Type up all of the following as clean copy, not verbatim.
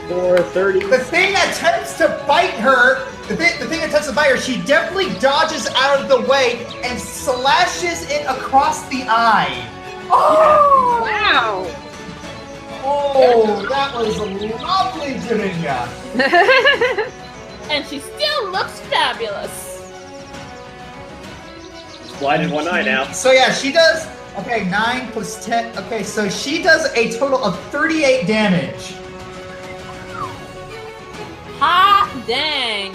For 30. The thing attempts to bite her. The thing attempts to bite her. She definitely dodges out of the way and slashes it across the eye. Oh! Wow! Oh, that was lovely, Jaminia. And she still looks fabulous. Blinded one eye now. So yeah, she does. Okay, 9 plus 10. Okay, so she does a total of 38 damage. Hot dang.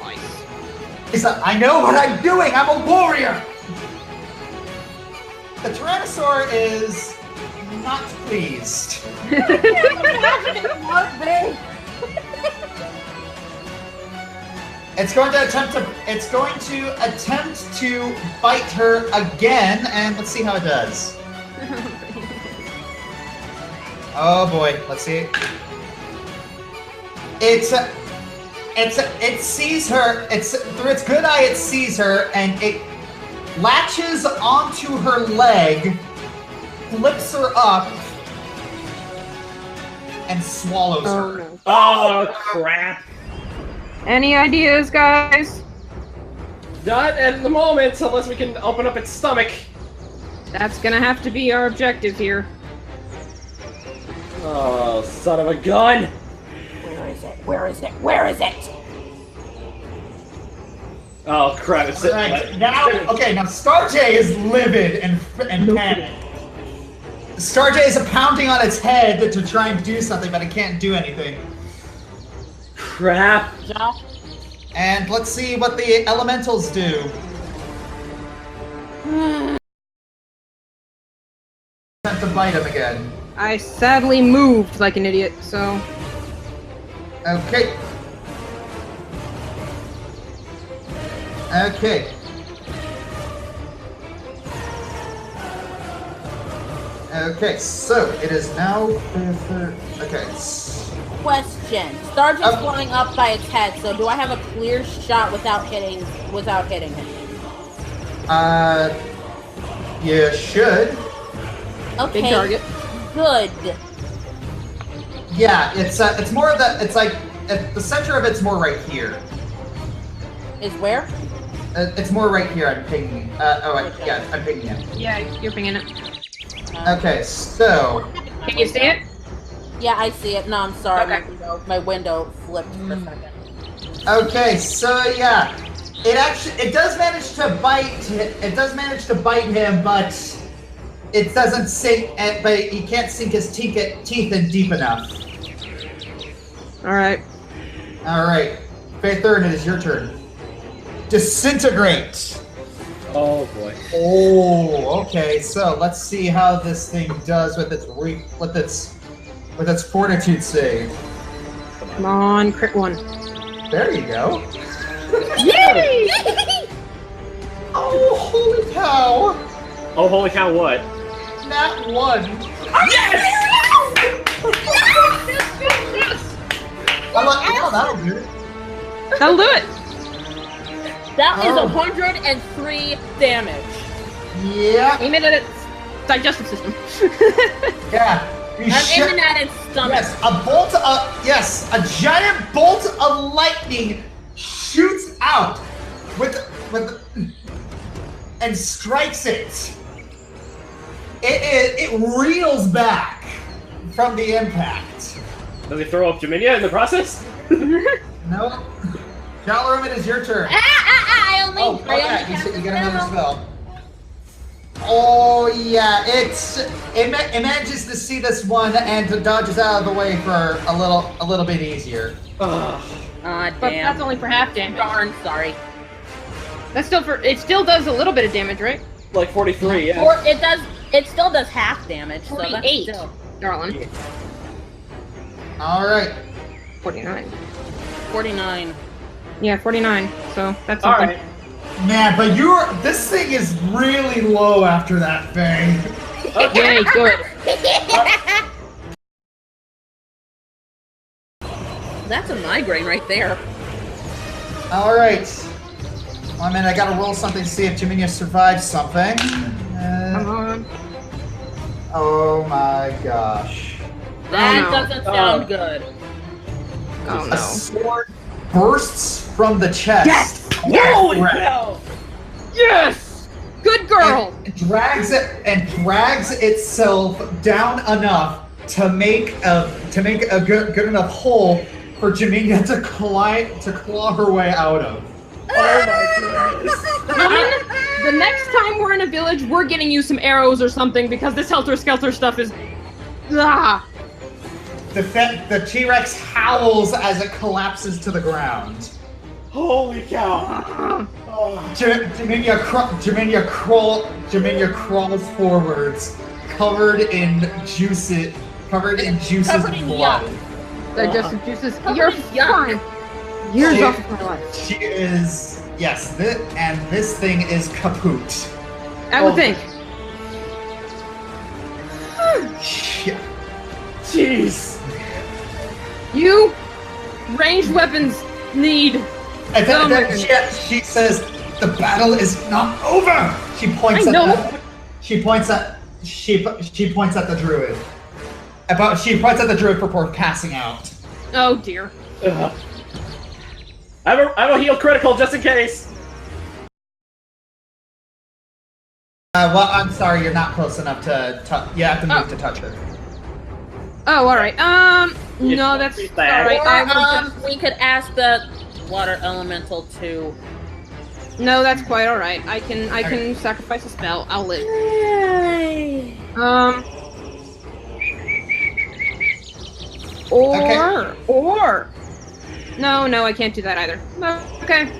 Nice. It's like, I know what I'm doing. I'm a warrior. The Tyrannosaur is not pleased. It's going to attempt to bite her again, and let's see how it does. Oh boy, let's see. It sees her. It's through its good eye. It sees her, and it latches onto her leg, flips her up, and swallows her. No. Oh, crap. Any ideas, guys? Not at the moment, unless we can open up its stomach. That's gonna have to be our objective here. Oh, son of a gun! Where is it? Where is it? Where is it? Oh, crap. It's Right, now Starjay is livid and panicked. Starjay is pounding on its head to try and do something, but it can't do anything. Crap. And let's see what the elementals do. Attempt to bite him again. I sadly moved like an idiot, so... Okay. Okay. Okay, so it is now... Okay. Question. Starjay's Okay. blowing up by its head, so do I have a clear shot without hitting him? You should. Okay. Big target. Good. Yeah, it's more of the, it's like, the center of it's more right here. Is where? It's more right here, I'm pinging. Yeah, I'm pinging it. Yeah, you're pinging it. Okay, so... Can you see it? Yeah, I see it. No, I'm sorry. Okay. My window flipped for a second. Okay, so yeah, it does manage to bite. It does manage to bite him, but it doesn't sink. But he can't sink his teeth in deep enough. All right. All right, Faith Thurn, it is your turn. Disintegrate. Oh, boy. Oh, okay. So let's see how this thing does with its fortitude save. Come on, crit one. There you go. Yay! Oh, holy cow! Oh, holy cow, what? Nat 1. Yes! I'm like, oh, that'll do it. That'll do it. That is Oh. 103 damage. Yeah, Aim it at its digestive system. yeah. I'm aiming at its stomach. Yes, a giant bolt of lightning shoots out and strikes it. It reels back from the impact. Does he throw up Jaminia in the process? No. Jalarum, it is your turn. I only Yeah, cast you a get another spell. spell. Oh yeah, it manages to see this one and dodges out of the way for a little bit easier. Ugh. Ah, But damn. that's only for half damage. Darn, sorry. That's still for. It still does a little bit of damage, right? Like 43, yeah. Or it still does half damage, so that's 48, still. darling. All right. 49. 49. Yeah, 49. So that's All something. right. Man, but this thing is really low after that thing. Yay, good. That's a migraine right there. All right. Well, I mean, I gotta roll something to see if Jaminia survives something. Come on. Oh my gosh. That no. doesn't sound good. Oh A no. sword bursts from the chest. Yes! Holy Right. hell! Yes! Good girl! And drags itself down enough to make a good enough hole for Jaminia to claw her way out of. Oh my goodness. The next time we're in a village, we're getting you some arrows or something because this helter-skelter stuff is... Ah! The T-Rex howls as it collapses to the ground. Holy cow. Oh. Jaminia crawls forwards, covered in juices Covered in and blood. Digestive juices. Covered You're in yuck. fine. Years She- off of my life. She is this thing is kaput. I would think. Yeah. Jeez. You ranged weapons need. And then, Oh my she says, "The battle is not over." She points I at know. she points at the druid. She points at the druid before passing out. Oh dear. Ugh. I'm a heal critical just in case. Well, I'm sorry, you're not close enough to touch. You have to move to touch her. Oh, all right. No, that's all right. Or, I will just... we could ask the water elemental to. No, that's quite all right. I can sacrifice a spell. I'll live. Or. No, I can't do that either. No, okay.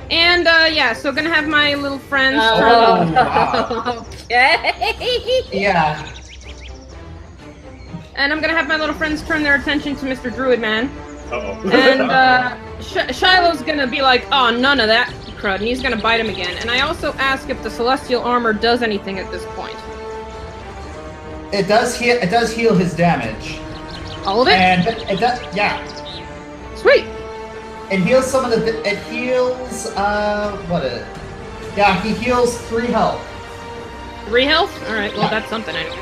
And yeah, so gonna have my little friends. Oh, wow. Okay. Yeah. And I'm gonna have my little friends turn their attention to Mr. Druid Man. Uh-oh. And Shiloh's gonna be like, "Oh, none of that crud," and he's gonna bite him again. And I also ask if the celestial armor does anything at this point. It does heal his damage. All of it? And it does, yeah. Sweet. It heals some of the. It heals. What is it? Yeah, he heals 3 health. 3 health? All right. Well, Yeah. that's something anyway.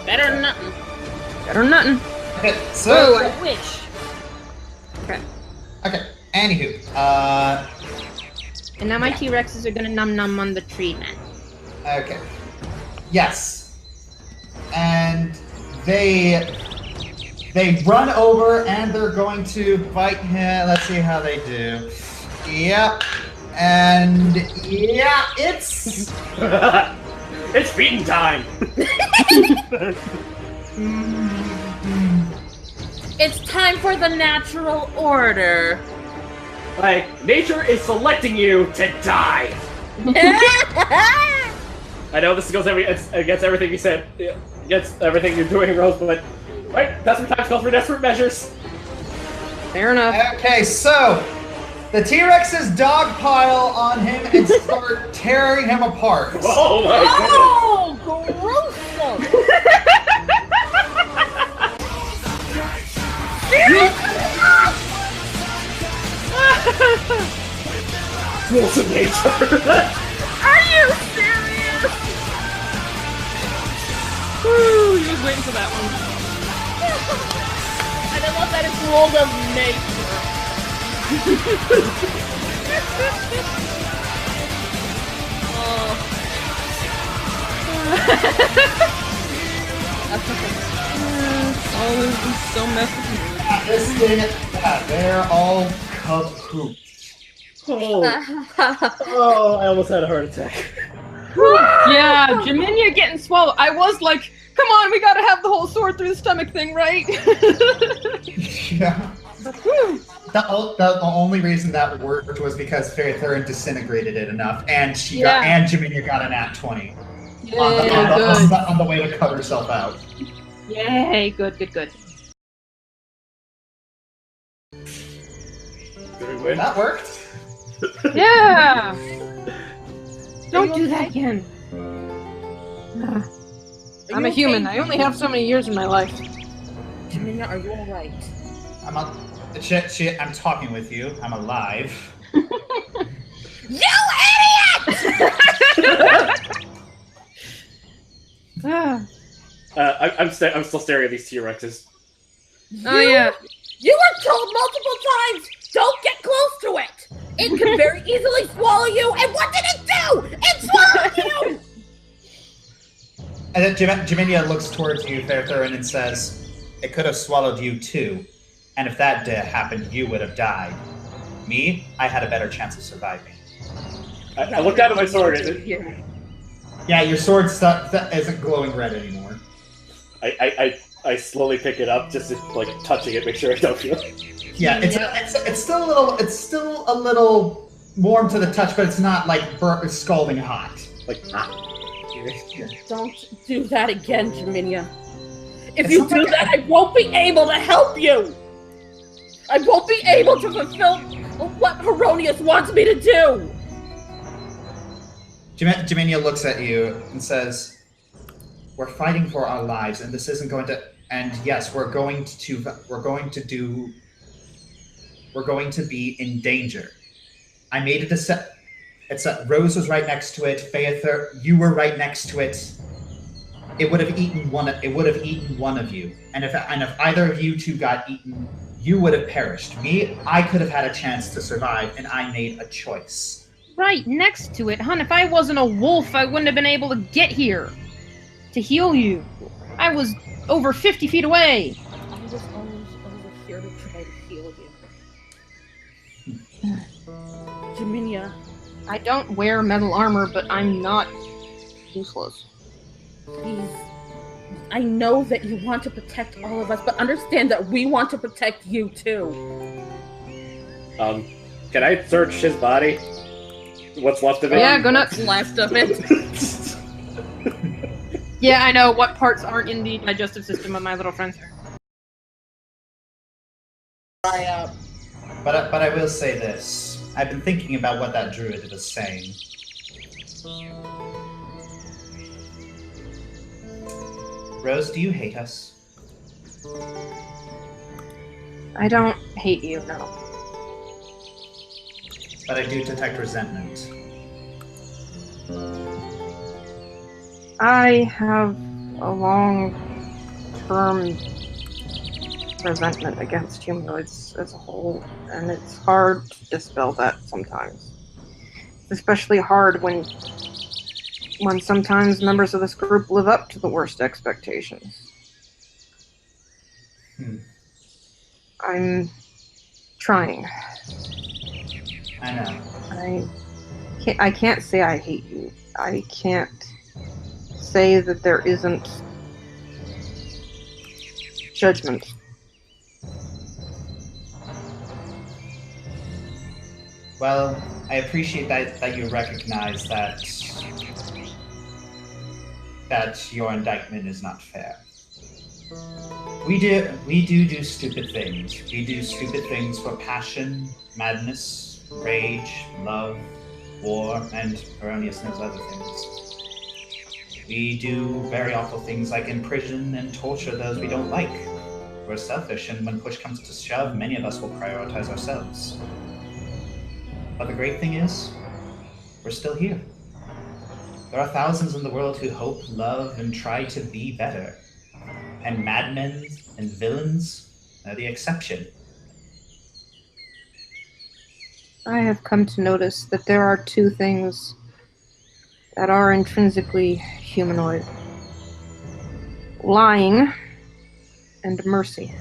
Better than nothing. Better than nothing. Okay, Oh, so. I wish. Okay. Okay, anywho. And now my T-Rexes are gonna num on the tree, man. Okay. Yes. And they run over and they're going to bite him. Let's see how they do. Yep. And yeah, it's It's feeding time. It's time for the natural order. Like, nature is selecting you to die. I know this goes against everything you said, against everything you're doing, Rose, but right, desperate times calls for desperate measures. Fair enough. okay. So the T-Rexes dogpile on him and start tearing him apart. Oh my Oh, gruesome! goodness! Of nature. Are you serious? Woo, he was waiting for that one. And I love that it's rolled of nature. Oh, this is so messy. This thing, they're all kaput. Oh, I almost had a heart attack. Yeah, Jaminia getting swallowed. I was like, come on, we gotta have the whole sword through the stomach thing, right? Yeah. Woo. The only reason that worked was because Fairy Thurin disintegrated it enough, and Yeah. Jaminia got an at 20 Yay, on the way to cut herself out. Yay, good. Did we win? That worked. Yeah! Don't do that again. I'm a human. I only have so many years in my life. Jaminia, are you alright? I'm talking with you. I'm alive. You idiot! Ah. I'm still staring at these T-Rexes. Oh yeah. You were told multiple times, don't get close to it. It can very easily swallow you. And what did it do? It swallowed you. And then Jaminia looks towards you, Fairthurn, and says, "It could have swallowed you too. And if that happened, you would have died. Me, I had a better chance of surviving." I looked down at my sword. Yeah, your sword isn't glowing red anymore. I slowly pick it up, just to, like, touching it, make sure I don't feel it. Yeah, it's still a little warm to the touch, but it's not like scalding hot. Like, Don't do that again, Jaminia. If you do that, I won't be able to help you. I won't be able to fulfill what Heronius wants me to do. Jaminia looks at you and says, "We're fighting for our lives, and this isn't going to. And yes, we're going to be in danger. I made a decision. It's that Rose was right next to it. Phaethor, you were right next to it. It would have eaten one. It would have eaten one of you. And if either of you two got eaten, you would have perished. Me, I could have had a chance to survive, and I made a choice." Right next to it, hun. If I wasn't a wolf, I wouldn't have been able to get here to heal you. I was over 50 feet away. I was always over here to try to heal you. Jaminia. I don't wear metal armor, but I'm not useless. Please. I know that you want to protect all of us, but understand that we want to protect you too. Can I search his body? What's left of it? Yeah, go nuts. Left of it. Yeah, I know what parts aren't in the digestive system of my little friends. But I will say this. I've been thinking about what that druid was saying. Rose, do you hate us? I don't hate you, no. But I do detect resentment. I have a long-term resentment against humanoids as a whole, and it's hard to dispel that sometimes. It's especially hard when sometimes members of this group live up to the worst expectations. I'm trying. I know. I can't say I hate you. I can't say that there isn't judgment. Well, I appreciate that you recognize that your indictment is not fair. We do stupid things. We do stupid things for passion, madness, rage, love, war, and erroneous knows other things. We do very awful things like imprison and torture those we don't like. We're selfish, and when push comes to shove, many of us will prioritize ourselves. But the great thing is, we're still here. There are thousands in the world who hope, love, and try to be better. And madmen and villains are the exception. I have come to notice that there are two things that are intrinsically humanoid. Lying and mercy.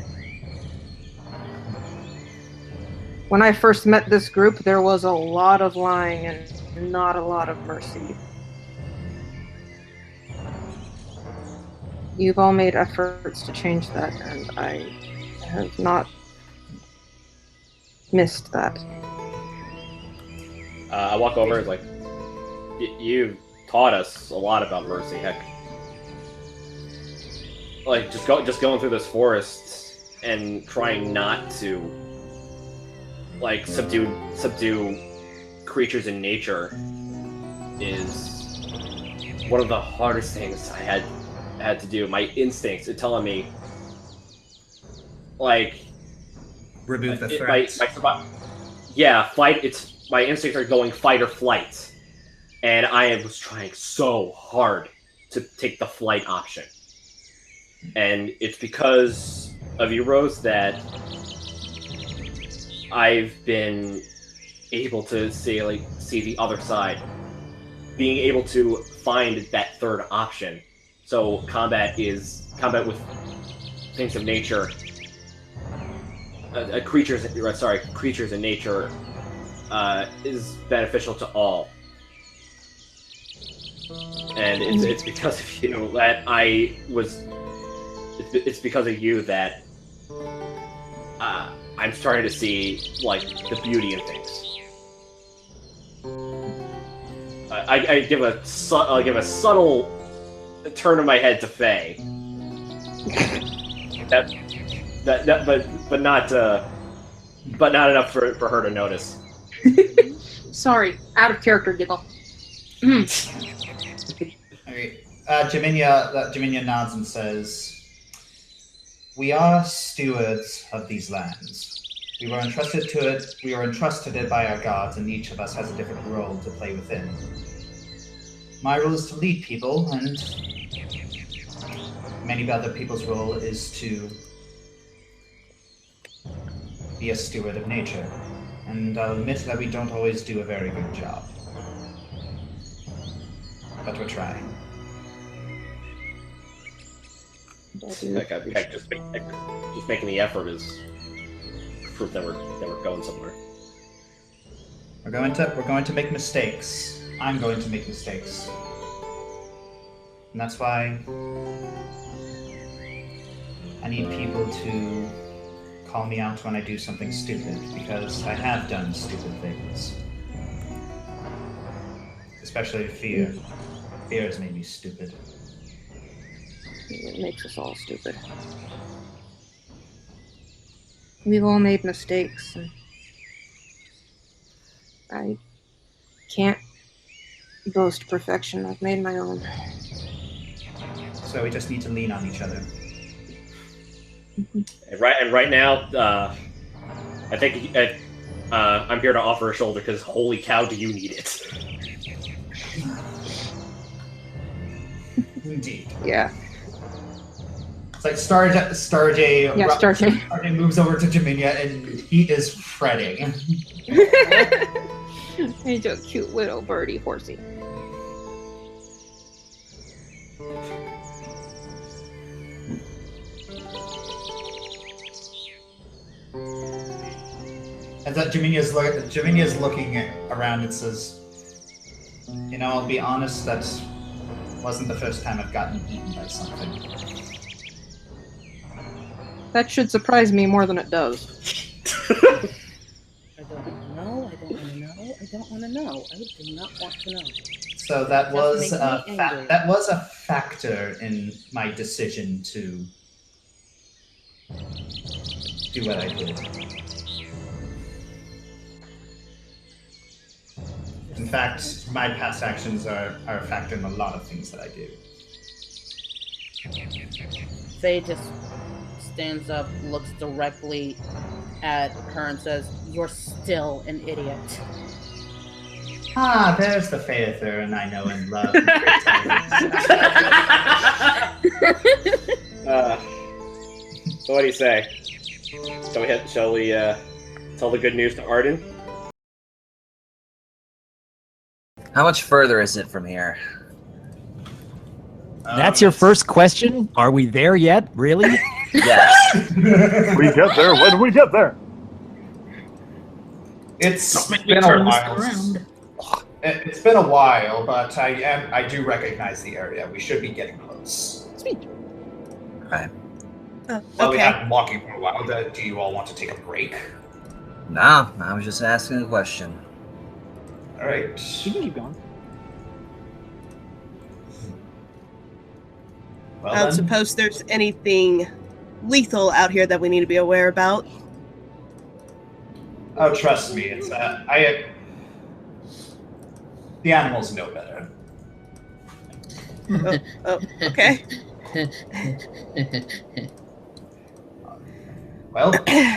When I first met this group, there was a lot of lying and not a lot of mercy. You've all made efforts to change that, and I have not missed that. I walk over and like, you taught us a lot about mercy. Heck, like just going through this forest and trying not to like subdue creatures in nature is one of the hardest things I had to do. My instincts are telling me like Remove the threat. Yeah, fight. My instincts are going fight or flight, and I was trying so hard to take the flight option. And it's because of you, Rose, that I've been able to see the other side. Being able to find that third option. So combat with things of nature. Creatures in nature is beneficial to all. And it's because of you that it's because of you that I'm starting to see the beauty in things. I give a subtle turn of my head to Faye. but not enough for her to notice. Sorry, out of character giggle. Alright. Jaminia nods and says, "We are stewards of these lands. We were entrusted it by our gods, and each of us has a different role to play within. My role is to lead people, and many other people's role is to be a steward of nature. And I'll admit that we don't always do a very good job. But we're trying." Just making the effort is proof that we're going somewhere. We're going to make mistakes. I'm going to make mistakes. And that's why I need people to call me out when I do something stupid, because I have done stupid things. Especially fear. Fear has made me stupid. It makes us all stupid. We've all made mistakes, and I can't boast perfection. I've made my own. So we just need to lean on each other. And right now, I think I'm here to offer a shoulder because holy cow, do you need it? Indeed. Yeah. It's like Starjay. Yeah, Starjay. Starjay moves over to Jaminia and he is fretting. He's a cute little birdie horsey. And that Jaminia is looking around and says, "You know, I'll be honest, that wasn't the first time I've gotten eaten by something." That should surprise me more than it does. I don't know. I don't want to know. I don't want to know. I do not want to know. So that was Doesn't make me angry. that was a factor in my decision to do what I did. In fact, my past actions are a factor in a lot of things that I do. Faye just stands up, looks directly at her and says, "You're still an idiot." Ah, there's the Phaether I know and love. So what do you say? Shall we tell the good news to Arden? How much further is it from here? That's your first question? Are we there yet? Really? Yes. We get there. When do we get there? It's been a while. It's been a while, but I do recognize the area. We should be getting close. Sweet. Okay. Well, we have been walking for a while. Do you all want to take a break? No, I was just asking a question. All right. You can keep going. Well, I don't then. suppose there's anything lethal out here that we need to be aware about. Oh, trust me, it's the animals know better. Oh, okay. Well,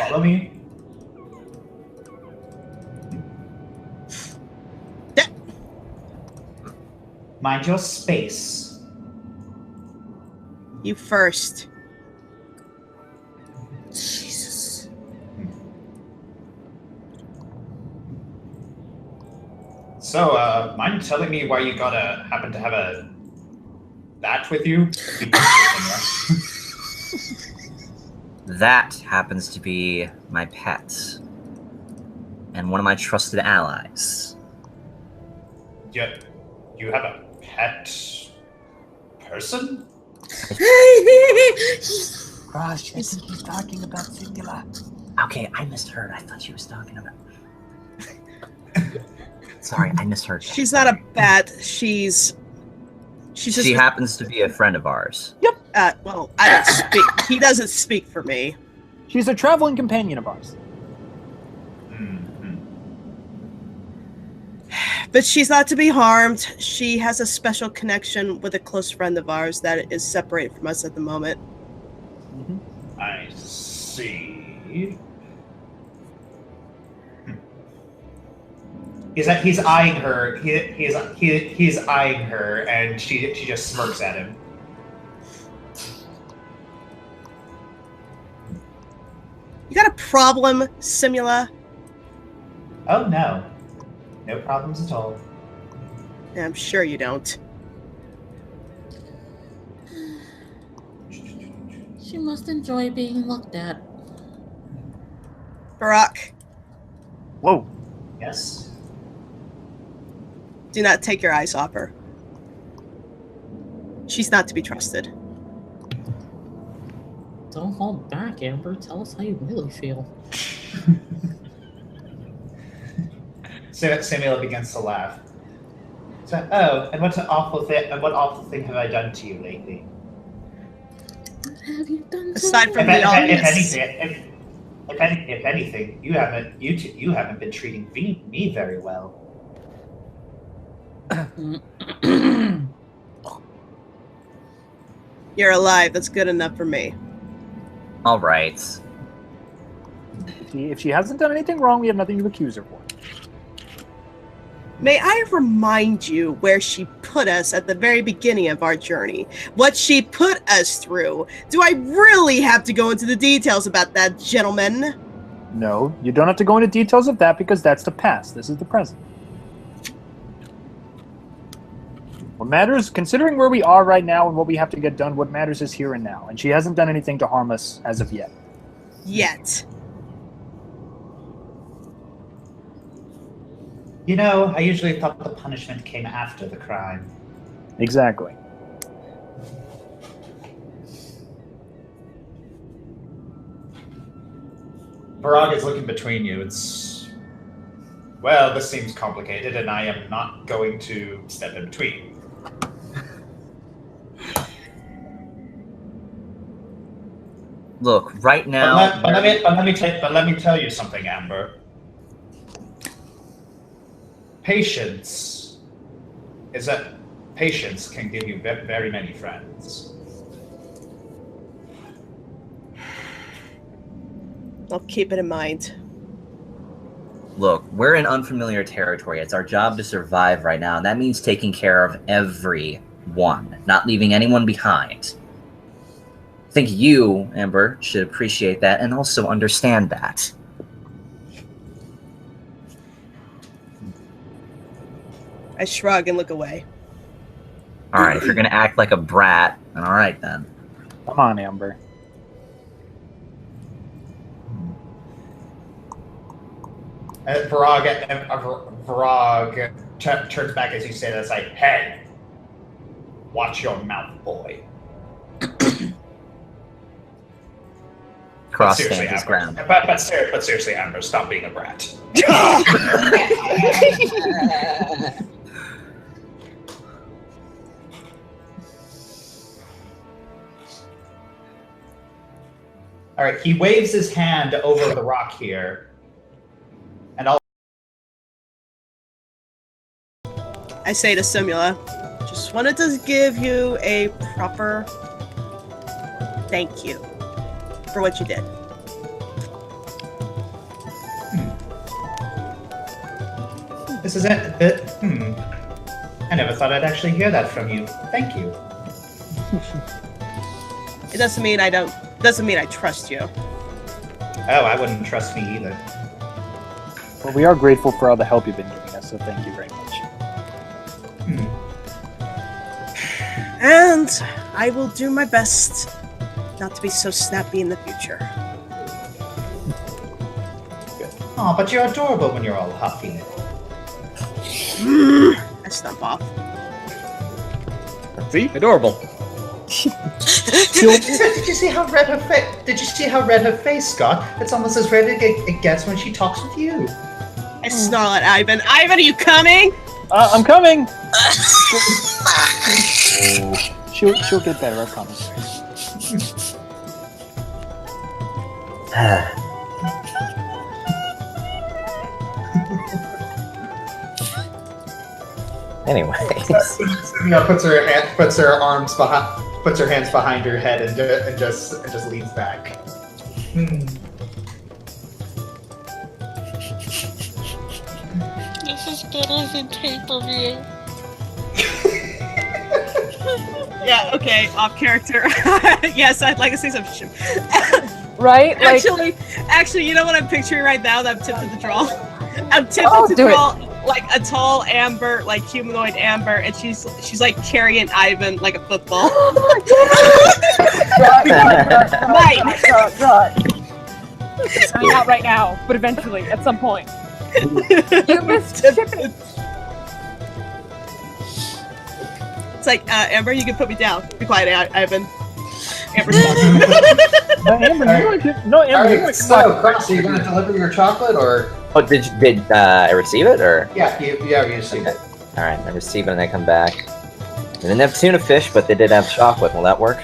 follow me. Mind your space. You first. Jesus. So, mind telling me why you happen to have a bat with you? That happens to be my pet. And one of my trusted allies. You have a pet person? Gosh, I think he's talking about Singular. Okay, I misheard. I thought she was talking about... Sorry, I misheard. She's not a bat. She happens to be a friend of ours. Well, I don't speak. He doesn't speak for me. She's a traveling companion of ours. But she's not to be harmed. She has a special connection with a close friend of ours that is separated from us at the moment. I see. He's eyeing her. He's eyeing her, and she just smirks at him. You got a problem, Simula? Oh no, no problems at all. Yeah, I'm sure you don't. She must enjoy being looked at. Barack, Whoa. Yes. do not take your eyes off her. She's not to be trusted. Don't hold back, Amber. Tell us how you really feel. Samuel begins to laugh. So, oh, and what awful thing have I done to you lately? What have you done? Aside from If the obvious. anything, you haven't been treating me very well. You're alive. That's good enough for me. All right. If she hasn't done anything wrong, we have nothing to accuse her for. May I remind you where she put us at the very beginning of our journey? What she put us through? Do I really have to go into the details about that, gentlemen? No, you don't have to go into details of that because that's the past. This is the present. What matters, considering where we are right now and what we have to get done, what matters is here and now. And she hasn't done anything to harm us as of yet. Yet. You know, I usually thought the punishment came after the crime. Exactly. Barag is looking between you. Well, this seems complicated, and I am not going to step in between. Look, right now... But let me tell you something, Amber. Patience can give you very many friends. I'll keep it in mind. Look, we're in unfamiliar territory. It's our job to survive right now, and that means taking care of everyone, not leaving anyone behind. I think you, Amber, should appreciate that and also understand that. I shrug and look away. Alright, if you're gonna act like a brat, then alright then. Come on, Amber. Varag turns back as you say that. It's like, hey, watch your mouth, boy. Cross Seriously, stands his Amber. ground. But seriously, Amber, stop being a brat. All right, he waves his hand over the rock here, and I say to Simula, just wanted to give you a proper thank you for what you did. This is it. I never thought I'd actually hear that from you. Thank you. It doesn't mean I don't. Doesn't mean I trust you. Oh, I wouldn't trust me either. Well, we are grateful for all the help you've been giving us, so thank you very much. And I will do my best not to be so snappy in the future. Oh, but you're adorable when you're all huffy. I stump off. See? Adorable. Did you see how red her face? Did you see how red her face got? It's almost as red as it gets when she talks with you. I snarl at Ivan. Ivan, are you coming? I'm coming! She'll get better, I promise. Anyways. Sylvia puts her hands behind her head and just leans back. This is better than pay-per-view. Yeah, okay, off character. Yes, I'd like to say some shit. Right? Like, Actually, you know what I'm picturing right now that I'm tempted to draw? I'm tempted to draw like a tall amber, like humanoid amber, and she's like carrying Ivan like a football. Right. It's coming out right now, but eventually, at some point. You missed Tiffany. It's like, Amber, you can put me down. Be quiet, Ivan. Amber's Amber, so, Cross, are you going to deliver your chocolate, or? Oh, did I receive it, or? Yeah, you received it. All right, I receive it and I come back. They didn't have tuna fish, but they did have chocolate. Will that work?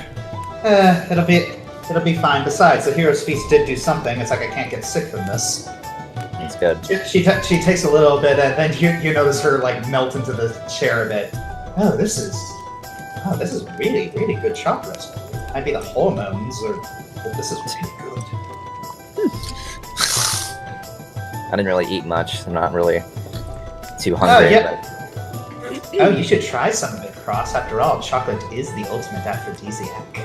It'll be fine. Besides, the hero's feast did do something. It's like I can't get sick from this. That's good. She takes a little bit, and then you notice her like melt into the chair a bit. Oh, this is really, really good chocolate. Might be the hormones, but this is really good. I didn't really eat much. I'm not really too hungry. Oh, yeah. Oh, you should try some of it, Cross. After all, chocolate is the ultimate aphrodisiac.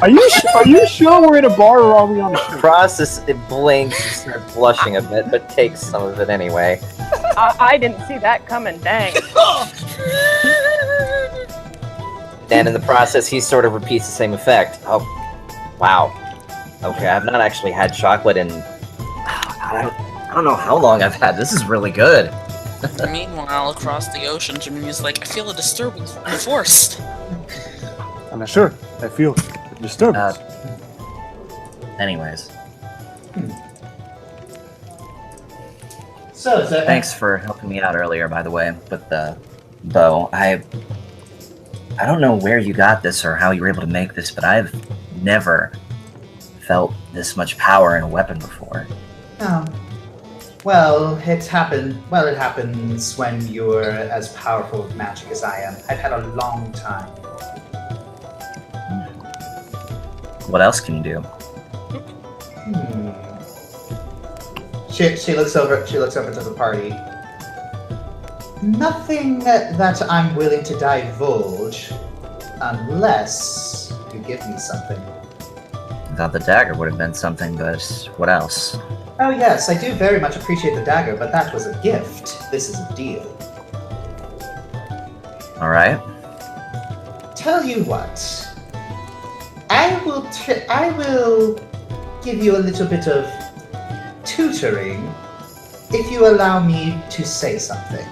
Are you sure we're in a bar or are we on the street? Cross it blinks, starts blushing a bit, but takes some of it anyway. I didn't see that coming, dang. And in the process, he sort of repeats the same effect. Oh, wow. Okay, I've not actually had chocolate in... I don't know how long I've had. This is really good. Meanwhile, across the ocean, Jimmy's like, I feel a disturbance in the force. I'm not sure. I feel a disturbance. Anyways. So, thanks for helping me out earlier, by the way, with the bow. I don't know where you got this or how you were able to make this, but I've never felt this much power in a weapon before. Oh. Well, it happens when you're as powerful with magic as I am. I've had a long time. What else can you do? She looks over to the party. Nothing that I'm willing to divulge, unless you give me something. I thought the dagger would have been something, but what else? Oh yes, I do very much appreciate the dagger, but that was a gift. This is a deal. Alright. Tell you what. I will give you a little bit of tutoring if you allow me to say something.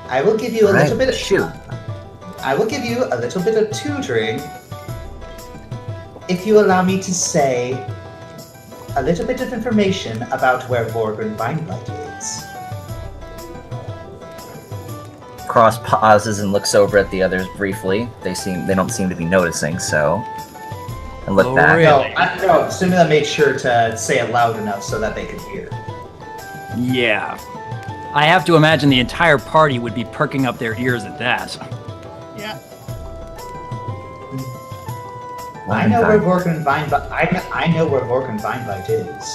I will give you a little bit of I will give you a little bit of tutoring if you allow me to say a little bit of information about where Vorgren Vineblight is. Cross pauses and looks over at the others briefly. They don't seem to be noticing, so I look back. Really? No, Simula made sure to say it loud enough so that they could hear. Yeah. I have to imagine the entire party would be perking up their ears at that. Yeah. I know where Vorgren Vineblight is.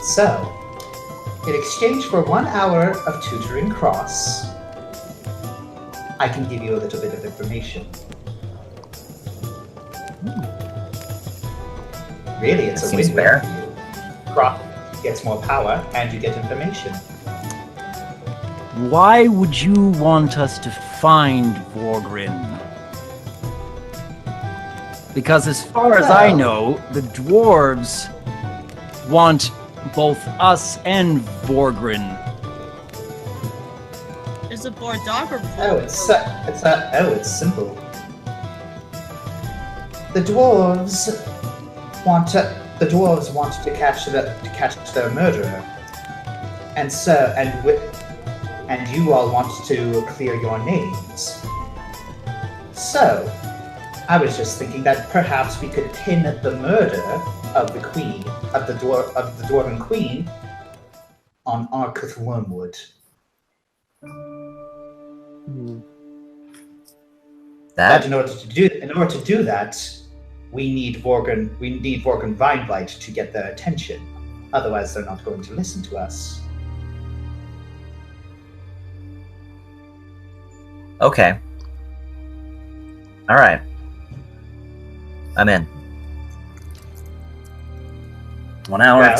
So, in exchange for 1 hour of tutoring Cross, I can give you a little bit of information. Really, it's That a seems win-win fair. for you. Cross gets more power, and you get information. Why would you want us to find Vorgrin? Because as far as I know, the dwarves want both us and Vorgrin. Is it Bordog or Oh, it's simple. The dwarves want to catch their murderer, and you all want to clear your names. So, I was just thinking that perhaps we could pin the murder of the queen, of the dwarven queen, on Arkuth Wormwood. But in order to do that, we need Vorgrin Vineblight to get their attention. Otherwise, they're not going to listen to us. Okay. All right. I'm in. 1 hour. Well,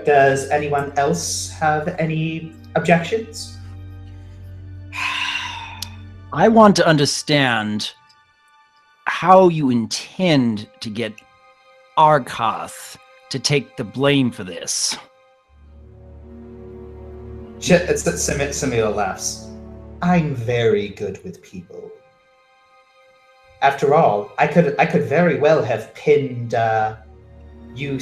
does anyone else have any objections? I want to understand how you intend to get Arkoth to take the blame for this. It's that Samira laughs. I'm very good with people. After all, I could very well have pinned you.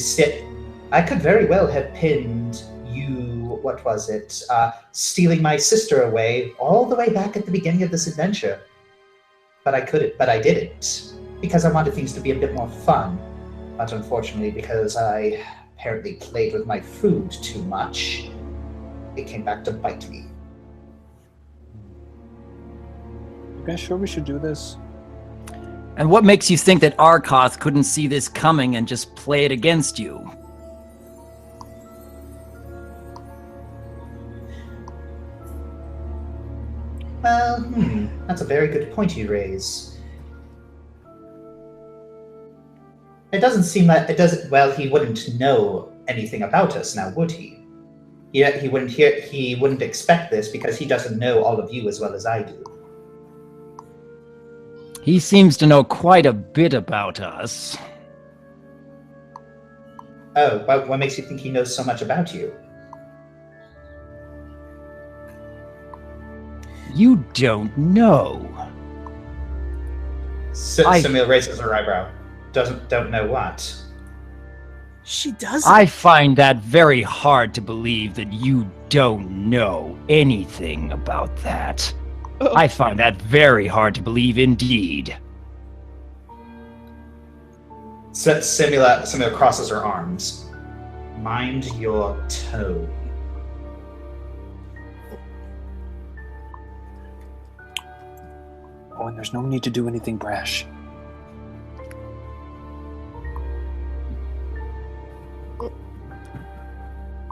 I could very well have pinned you. What was it? Stealing my sister away all the way back at the beginning of this adventure. But I couldn't. But I didn't because I wanted things to be a bit more fun. But unfortunately, because I apparently played with my food too much, it came back to bite me. You guys sure we should do this? And what makes you think that Arkoth couldn't see this coming and just play it against you? Well, that's a very good point you raise. It doesn't seem like it doesn't. Well, he wouldn't know anything about us now, would he? He wouldn't hear. He wouldn't expect this because he doesn't know all of you as well as I do. He seems to know quite a bit about us. Oh, what makes you think he knows so much about you? You don't know. Samil raises her eyebrow. Don't know what? She doesn't. I find that very hard to believe that you don't know anything about that. I find that very hard to believe indeed. Samila crosses her arms. Mind your tone. Oh, and there's no need to do anything brash.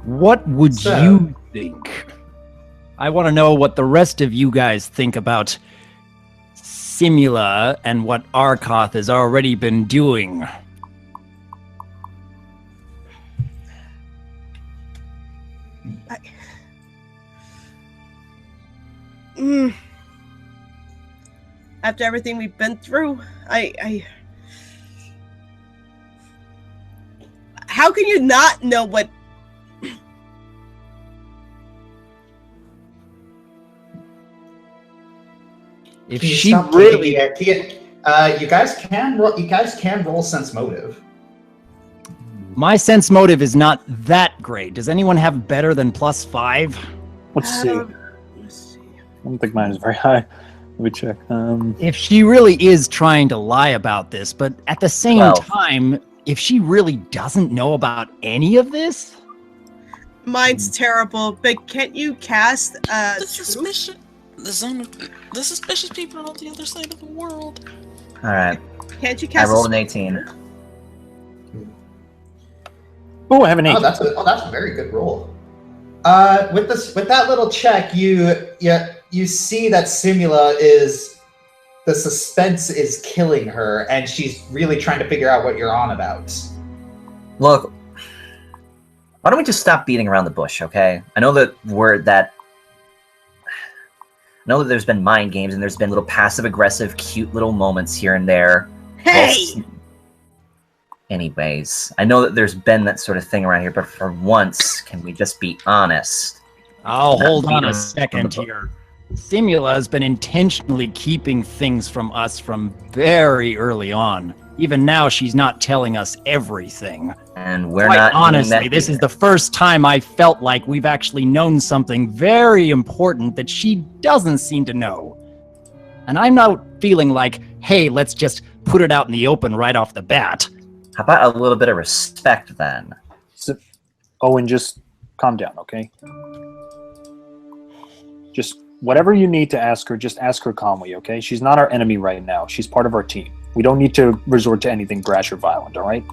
What would you think? I want to know what the rest of you guys think about Simula and what Arkoth has already been doing. After everything we've been through, how can you not know what? If she really, you guys can roll sense motive. My sense motive is not that great. Does anyone have better than +5? Let's see. I don't think mine is very high. Let me check. If she really is trying to lie about this, but at the same time, if she really doesn't know about any of this, mine's terrible. But can't you cast the suspicious people on the other side of the world? All right. Can't you cast? I rolled an 18. Oh, I have an 8. That's a very good roll. With that little check, you see that Simula is, the suspense is killing her, and she's really trying to figure out what you're on about. Look, why don't we just stop beating around the bush, okay? I know that there's been mind games and there's been little passive-aggressive, cute little moments here and there. Hey! Anyways, I know that there's been that sort of thing around here, but for once, can we just be honest? I'll hold on a beating second from the here. Simula has been intentionally keeping things from us from very early on. Even now, she's not telling us everything. And we're Quite not doing honestly, that this is either. the first time I felt like we've actually known something very important that she doesn't seem to know. And I'm not feeling like, hey, let's just put it out in the open right off the bat. How about a little bit of respect, then? So, Owen, just calm down, okay? Just whatever you need to ask her, just ask her calmly, okay? She's not our enemy right now. She's part of our team. We don't need to resort to anything brash or violent, all right?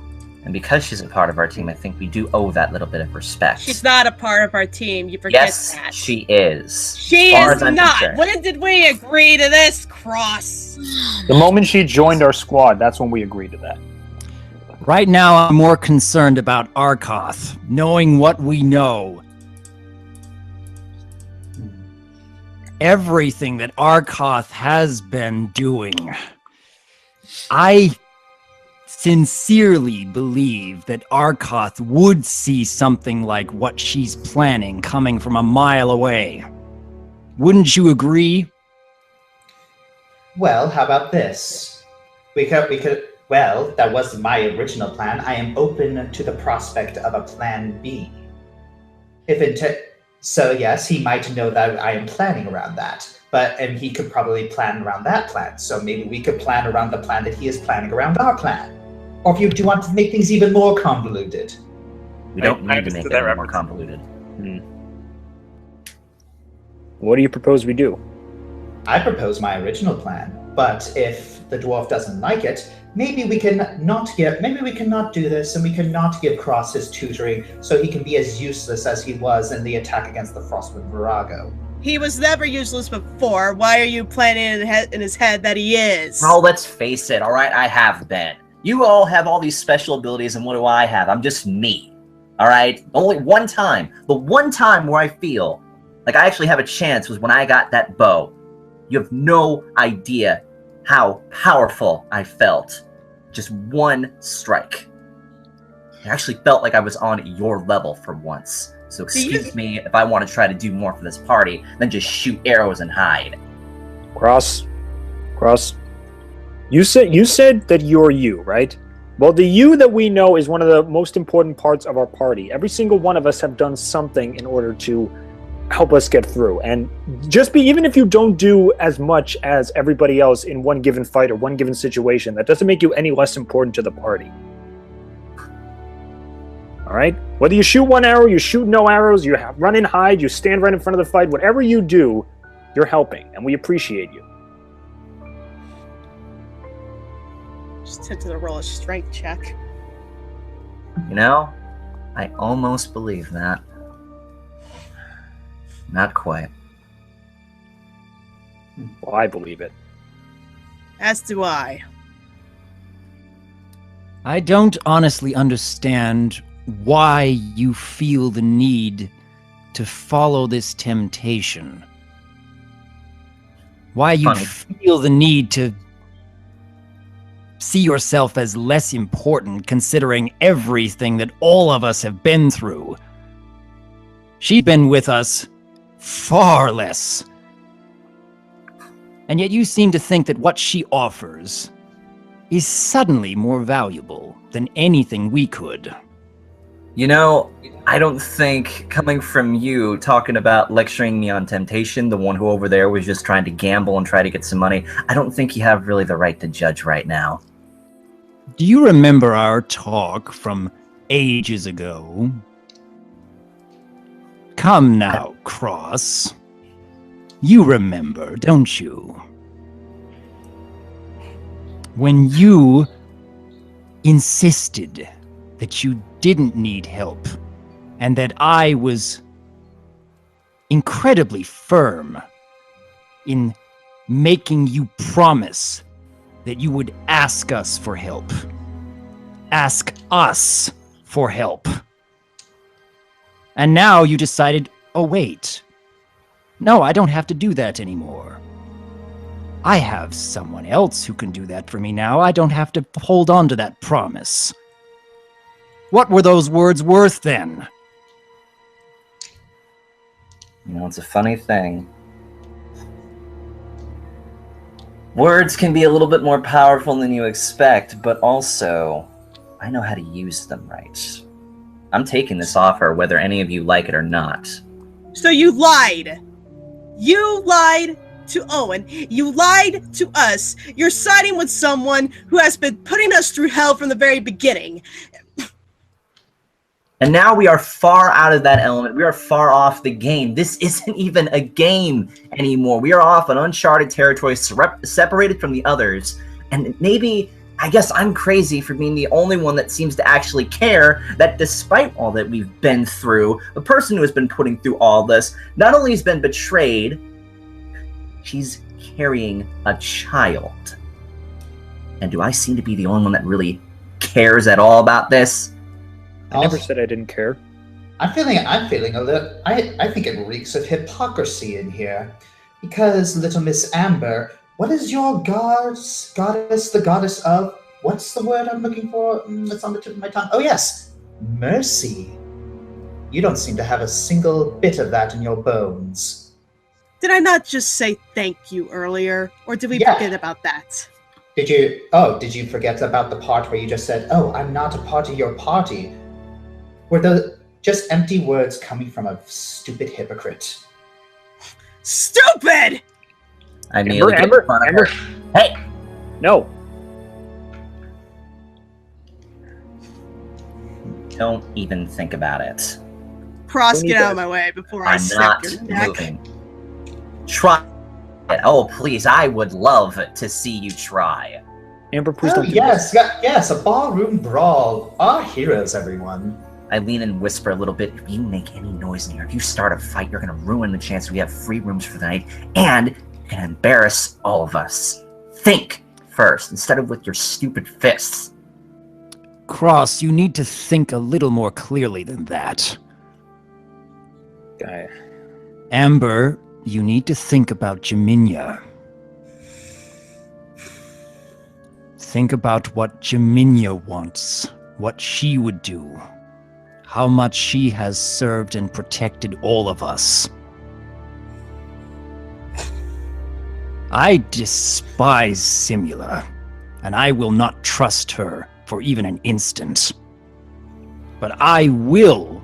And because she's a part of our team, I think we do owe that little bit of respect. She's not a part of our team. You forget Yes, that. she is. She As far is as I'm not. concerned. When did we agree to this, Cross? The moment she joined our squad, that's when we agreed to that. Right now, I'm more concerned about Arkoth, knowing what we know. Everything that Arkoth has been doing. I sincerely believe that Arkoth would see something like what she's planning coming from a mile away. Wouldn't you agree? Well, how about this? We could. Well, that wasn't my original plan. I am open to the prospect of a plan B. So yes, he might know that I am planning around that, and he could probably plan around that plan. So maybe we could plan around the plan that he is planning around our plan. Or if you do want to make things even more convoluted. We don't I need to make understood it that any more reference. convoluted. What do you propose we do? I propose my original plan, but if the dwarf doesn't like it, maybe we can not do this, and we can not give Cross his tutoring, so he can be as useless as he was in the attack against the Frostwind Virago. He was never useless before. Why are you planting in his head that he is? Oh, let's face it, alright? I have been. You all have all these special abilities, and what do I have? I'm just me. Alright? Only one time. The one time where I feel like I actually have a chance was when I got that bow. You have no idea how powerful I felt. Just one strike. I actually felt like I was on your level for once. So excuse me if I want to try to do more for this party than just shoot arrows and hide. Cross. You said that you're you, right? Well, the you that we know is one of the most important parts of our party. Every single one of us have done something in order to help us get through. And even if you don't do as much as everybody else in one given fight or one given situation, that doesn't make you any less important to the party. All right? Whether you shoot one arrow, you shoot no arrows, you run and hide, you stand right in front of the fight, whatever you do, you're helping, and we appreciate you. Just tempted to roll a strength check. You know, I almost believe that. Not quite. Well, I believe it. As do I. I don't honestly understand why you feel the need to follow this temptation. Why you Funny. feel the need to see yourself as less important considering everything that all of us have been through. She's been with us far less. And yet you seem to think that what she offers is suddenly more valuable than anything we could. You know, I don't think coming from you talking about lecturing me on temptation, the one who over there was just trying to gamble and try to get some money, I don't think you have really the right to judge right now. Do you remember our talk from ages ago? Come now, Cross. You remember, don't you? When you insisted that you didn't need help, and that I was incredibly firm in making you promise that you would ask us for help. Ask us for help. And now you decided, oh wait, no, I don't have to do that anymore. I have someone else who can do that for me now. I don't have to hold on to that promise. What were those words worth then? You know, it's a funny thing. Words can be a little bit more powerful than you expect, but also, I know how to use them right. I'm taking this offer whether any of you like it or not. So you lied. You lied to Owen. You lied to us. You're siding with someone who has been putting us through hell from the very beginning. And now we are far out of that element. We are far off the game. This isn't even a game anymore. We are off on uncharted territory, separated from the others. And maybe, I guess I'm crazy for being the only one that seems to actually care that despite all that we've been through, the person who has been putting through all this not only has been betrayed, she's carrying a child. And do I seem to be the only one that really cares at all about this? I never said I didn't care. I'm feeling a little. I think it reeks of hypocrisy in here, because little Miss Amber, what is your goddess? The goddess of what's the word I'm looking for? It's on the tip of my tongue. Oh yes, mercy. You don't seem to have a single bit of that in your bones. Did I not just say thank you earlier, or did we forget about that? Did you forget about the part where you just said, "Oh, I'm not a part of your party"? Were those just empty words coming from a stupid hypocrite? Stupid! I mean, Amber. Hey! No. Don't even think about it. Cross, get out of my way before I snap your neck. Moving. Try it. Oh, please, I would love to see you try. Amber, please don't do this. Yes, a ballroom brawl. Our heroes, everyone. I lean and whisper a little bit. If you make any noise in here, if you start a fight, you're going to ruin the chance we have free rooms for the night, and you're going to embarrass all of us. Think first, instead of with your stupid fists. Cross, you need to think a little more clearly than that. Amber, you need to think about Jaminia. Think about what Jaminia wants, what she would do. How much she has served and protected all of us. I despise Simula, and I will not trust her for even an instant. But I will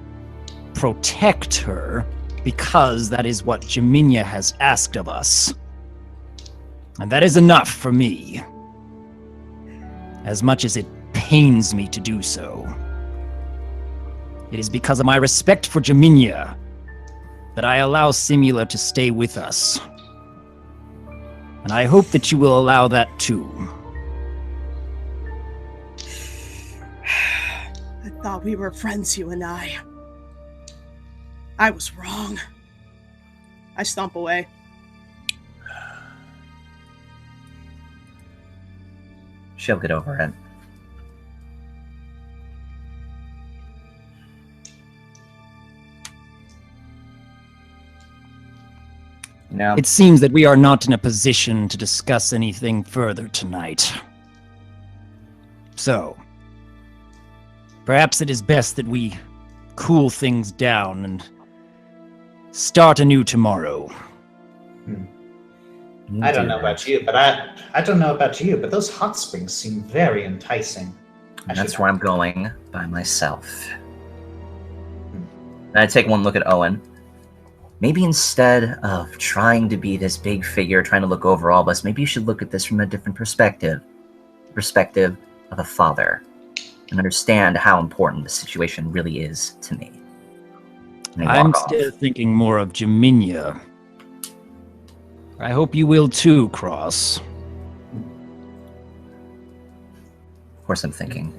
protect her because that is what Jaminia has asked of us. And that is enough for me. As much as it pains me to do so. It is because of my respect for Jaminia that I allow Simula to stay with us. And I hope that you will allow that too. I thought we were friends, you and I. I was wrong. I stomp away. She'll get over it. No. It seems that we are not in a position to discuss anything further tonight. So, perhaps it is best that we cool things down and start anew tomorrow. I don't know about you, but I don't know about you, but those hot springs seem very enticing. And that's where I'm going by myself. And I take one look at Owen. Maybe instead of trying to be this big figure, trying to look over all of us, maybe you should look at this from a different perspective. Perspective of a father. And understand how important the situation really is to me. I'm still thinking more of Jaminia. I hope you will too, Cross. Of course I'm thinking.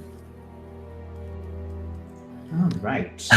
All right.